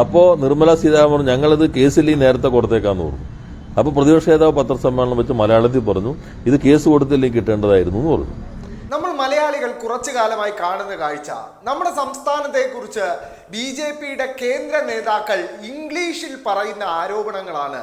അപ്പോൾ നിർമ്മല സീതാരാമൻ ഞങ്ങളിത് കേസിൽ നേരത്തെ കൊടുത്തേക്കാന്ന് പറഞ്ഞു. അപ്പോൾ പ്രതിപക്ഷ നേതാവ് പത്രസമ്മേളനം വെച്ച് മലയാളത്തിൽ പറഞ്ഞു ഇത് കേസ് കൊടുത്തില്ലെങ്കിൽ കിട്ടേണ്ടതായിരുന്നു എന്ന് പറഞ്ഞു. നമ്മൾ മലയാളികൾ കുറച്ചു കാലമായി കാണുന്ന കാഴ്ച, നമ്മുടെ സംസ്ഥാനത്തെക്കുറിച്ച് BJPയുടെ കേന്ദ്ര നേതാക്കൾ ഇംഗ്ലീഷിൽ പറയുന്ന ആരോപണങ്ങളാണ്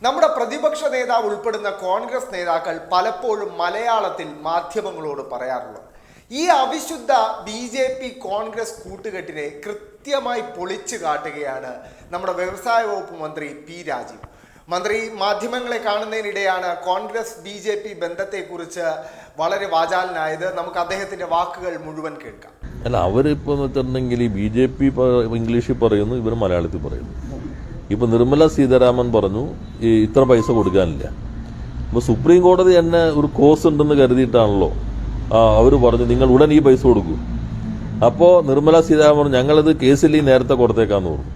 നമ്മുടെ പ്രതിപക്ഷ നേതാവ് ഉൾപ്പെടുന്ന കോൺഗ്രസ് നേതാക്കൾ പലപ്പോഴും മലയാളത്തിൽ മാധ്യമങ്ങളോട് പറയാറുള്ളത്. ഈ അവിശുദ്ധ BJP കോൺഗ്രസ് കൂട്ടുകെട്ടിനെ കൃത്യമായി പൊളിച്ചു കാട്ടുകയാണ് നമ്മുടെ വ്യവസായ വകുപ്പ് മന്ത്രി P. രാജീവ്. മന്ത്രി മാധ്യമങ്ങളെ കാണുന്നതിനിടെയാണ് കോൺഗ്രസ് BJP ബന്ധത്തെക്കുറിച്ച് വളരെ വാചാലനായത്. നമുക്ക് അദ്ദേഹത്തിന്റെ വാക്കുകൾ മുഴുവൻ കേൾക്കാം. അല്ല, അവരിപ്പോൾ വെച്ചിട്ടുണ്ടെങ്കിൽ ഈ BJP ഇംഗ്ലീഷിൽ പറയുന്നു, ഇവർ മലയാളത്തിൽ പറയുന്നു. ഇപ്പൊ നിർമ്മല സീതാരാമൻ പറഞ്ഞു ഈ ഇത്ര പൈസ കൊടുക്കാനില്ല. ഇപ്പൊ സുപ്രീം കോടതി തന്നെ ഒരു കോസ് ഉണ്ടെന്ന് കരുതിയിട്ടാണല്ലോ അവർ പറഞ്ഞു നിങ്ങൾ ഉടൻ ഈ പൈസ കൊടുക്കൂ. അപ്പോൾ നിർമ്മല സീതാരാമൻ ഞങ്ങളിത് കേസിൽ നേരത്തെ കൊടുത്തേക്കാന്ന് പറഞ്ഞു.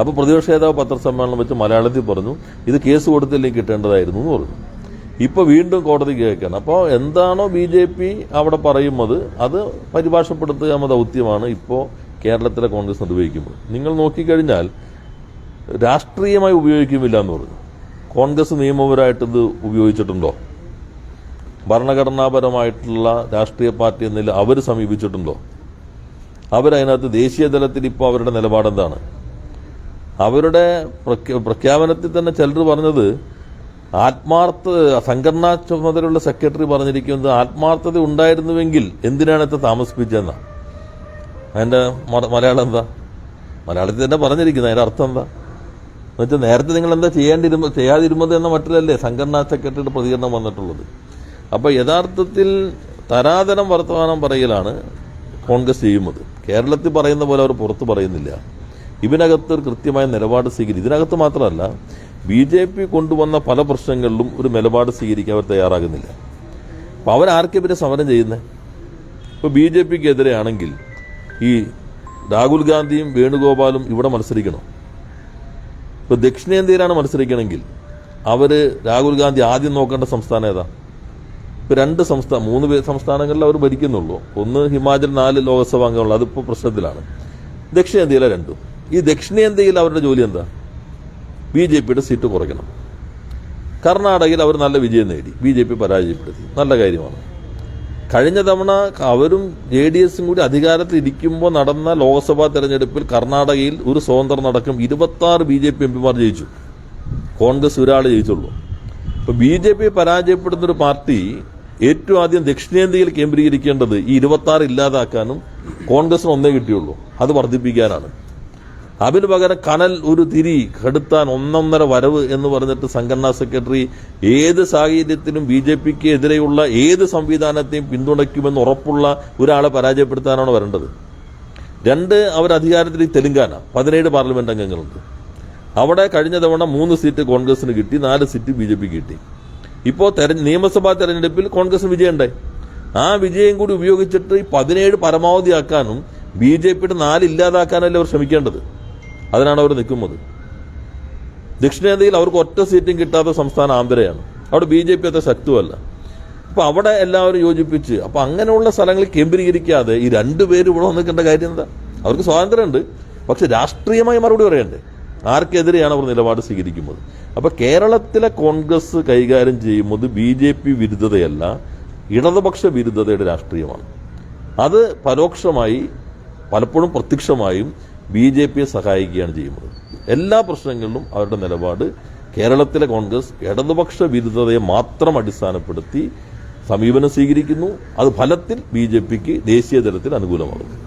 അപ്പോൾ പ്രതിപക്ഷ നേതാവ് പത്രസമ്മേളനം വെച്ച് മലയാളത്തിൽ പറഞ്ഞു ഇത് കേസ് കൊടുത്തില്ലെങ്കിൽ കിട്ടേണ്ടതായിരുന്നു എന്ന് പറഞ്ഞു. ഇപ്പോൾ വീണ്ടും കോടതി കേൾക്കണം. അപ്പോൾ എന്താണോ BJP അവിടെ പറയുന്നത് അത് പരിഭാഷപ്പെടുത്തുക എന്ന ദൗത്യമാണ് ഇപ്പോൾ കേരളത്തിലെ കോൺഗ്രസ് നിർവഹിക്കുമ്പോൾ. നിങ്ങൾ നോക്കിക്കഴിഞ്ഞാൽ രാഷ്ട്രീയമായി ഉപയോഗിക്കുന്നില്ല എന്ന് പറഞ്ഞു. കോൺഗ്രസ് നിയമപരമായിട്ടിത് ഉപയോഗിച്ചിട്ടുണ്ടോ? ഭരണഘടനാപരമായിട്ടുള്ള രാഷ്ട്രീയ പാർട്ടി എന്നതിൽ അവർ സമീപിച്ചിട്ടുണ്ടോ? അവരതിനകത്ത് ദേശീയ തലത്തിൽ ഇപ്പോൾ അവരുടെ നിലപാടെന്താണ്? അവരുടെ പ്രഖ്യാപനത്തിൽ തന്നെ ചിലർ പറഞ്ഞത് സംഘടനാ ചുമതലയുള്ള സെക്രട്ടറി പറഞ്ഞിരിക്കുന്നത് ആത്മാർത്ഥത ഉണ്ടായിരുന്നുവെങ്കിൽ എന്തിനാണ് ഇത് താമസിപ്പിച്ചതെന്നാ. അതിന്റെ മലയാളം എന്താ? മലയാളത്തിൽ തന്നെ പറഞ്ഞിരിക്കുന്നത്. അതിന്റെ അർത്ഥം എന്താ എന്നുവെച്ചാൽ നേരത്തെ നിങ്ങൾ എന്താ ചെയ്യാതിരുന്നത് എന്ന മട്ടിലല്ലേ സംഘടനാ സെക്രട്ടറിയുടെ പ്രതികരണം വന്നിട്ടുള്ളത്. അപ്പൊ യഥാർത്ഥത്തിൽ തരാതരം വർത്തമാനം പറയലാണ് കോൺഗ്രസ് ചെയ്യുന്നത്. കേരളത്തിൽ പറയുന്ന പോലെ അവർ പുറത്ത് പറയുന്നില്ല. ഇതിനകത്ത് ഒരു കൃത്യമായ നിലപാട് സ്വീകരിക്കും. ഇതിനകത്ത് മാത്രമല്ല BJP കൊണ്ടുവന്ന പല പ്രശ്നങ്ങളിലും ഒരു നിലപാട് സ്വീകരിക്കാൻ അവർ തയ്യാറാകുന്നില്ല. അപ്പൊ അവരാർക്കെതിരെ സമരം ചെയ്യുന്നത്? ഇപ്പൊ BJPക്ക് എതിരെയാണെങ്കിൽ ഈ രാഹുൽ ഗാന്ധിയും വേണുഗോപാലും ഇവിടെ മത്സരിക്കണം. ഇപ്പൊ ദക്ഷിണേന്ത്യയിലാണ് മത്സരിക്കണമെങ്കിൽ രാഹുൽ ഗാന്ധി ആദ്യം നോക്കേണ്ട സംസ്ഥാനം ഏതാ? ഇപ്പൊ 3 സംസ്ഥാനങ്ങളിൽ അവർ ഭരിക്കുന്നുള്ളൂ. ഒന്ന് ഹിമാചൽ 4 ലോക്സഭാ അംഗങ്ങളുള്ള, അതിപ്പോ പ്രശ്നത്തിലാണ്. ദക്ഷിണേന്ത്യയിലെ 2. ഈ ദക്ഷിണേന്ത്യയിൽ അവരുടെ ജോലി എന്താ? BJPയുടെ സീറ്റ് കുറയ്ക്കണം. കർണാടകയിൽ അവർ നല്ല വിജയം നേടി, BJP പരാജയപ്പെടുത്തി, നല്ല കാര്യമാണ്. കഴിഞ്ഞ തവണ അവരും JDSും കൂടി അധികാരത്തിൽ ഇരിക്കുമ്പോൾ നടന്ന ലോക്സഭാ തെരഞ്ഞെടുപ്പിൽ കർണാടകയിൽ ഒരു സ്വതന്ത്രനടക്കം 26 BJP MPമാർ ജയിച്ചു. കോൺഗ്രസ് ഒരാൾ ജയിച്ചുള്ളൂ. ഇപ്പൊ BJP പരാജയപ്പെടുന്ന ഒരു പാർട്ടി ഏറ്റവും ആദ്യം ദക്ഷിണേന്ത്യയിൽ കേന്ദ്രീകരിക്കേണ്ടത് ഈ 26 ഇല്ലാതാക്കാനും കോൺഗ്രസിന് ഒന്നേ കിട്ടിയുള്ളൂ, അത് വർദ്ധിപ്പിക്കാനാണ്. അതിനു പകരം കനൽ ഒരു തിരി കെടുത്താൻ 1.5 വരവ് എന്ന് പറഞ്ഞിട്ട് സംഘടനാ സെക്രട്ടറി ഏത് സാഹചര്യത്തിലും BJPക്ക് എതിരെയുള്ള ഏത് സംവിധാനത്തെയും പിന്തുണയ്ക്കുമെന്ന് ഉറപ്പുള്ള ഒരാളെ പരാജയപ്പെടുത്താനാണ് വരേണ്ടത്. 2, അവർ അധികാരത്തിൽ തെലങ്കാന 17 പാർലമെന്റ് അംഗങ്ങളുണ്ട്. അവിടെ കഴിഞ്ഞ തവണ 3 സീറ്റ് കോൺഗ്രസിന് കിട്ടി, 4 സീറ്റ് BJPക്ക് കിട്ടി. ഇപ്പോൾ നിയമസഭാ തെരഞ്ഞെടുപ്പിൽ കോൺഗ്രസിന് വിജയമുണ്ടായി. ആ വിജയം കൂടി ഉപയോഗിച്ചിട്ട് ഈ 17 പരമാവധിയാക്കാനും BJPയുടെ 4 ഇല്ലാതാക്കാനല്ലേ അവർ ശ്രമിക്കേണ്ടത്. അതിനാണ് അവർ നിൽക്കുന്നത്. ദക്ഷിണേന്ത്യയിൽ അവർക്ക് ഒറ്റ സീറ്റും കിട്ടാത്ത സംസ്ഥാനം ആന്ധ്രയാണ്. അവിടെ BJP അത്ര ശക്തമല്ല. അപ്പൊ അവിടെ എല്ലാവരും യോജിപ്പിച്ച് അപ്പൊ അങ്ങനെയുള്ള സ്ഥലങ്ങളിൽ കേന്ദ്രീകരിക്കാതെ ഈ 2 പേര് ഇവിടെ വന്നിക്കേണ്ട കാര്യം എന്താ? അവർക്ക് സ്വാതന്ത്ര്യമുണ്ട്, പക്ഷെ രാഷ്ട്രീയമായി മറുപടി പറയണ്ടേ? ആർക്കെതിരെയാണ് അവർ നിലപാട് സ്വീകരിക്കുന്നത്? അപ്പൊ കേരളത്തിലെ കോൺഗ്രസ് കൈകാര്യം ചെയ്യുന്നത് BJP വിരുദ്ധതയല്ല, ഇടതുപക്ഷ വിരുദ്ധതയുടെ രാഷ്ട്രീയമാണ്. അത് പരോക്ഷമായി പലപ്പോഴും പ്രത്യക്ഷമായും BJPയെ സഹായിക്കുകയാണ് ചെയ്യുന്നത്. എല്ലാ പ്രശ്നങ്ങളിലും അവരുടെ നിലപാട് കേരളത്തിലെ കോൺഗ്രസ് ഇടതുപക്ഷ വിരുദ്ധതയെ മാത്രം അടിസ്ഥാനപ്പെടുത്തി സമീപനം സ്വീകരിക്കുന്നു. അത് ഫലത്തിൽ BJPക്ക് ദേശീയ തലത്തിൽ അനുകൂലമാകുന്നു.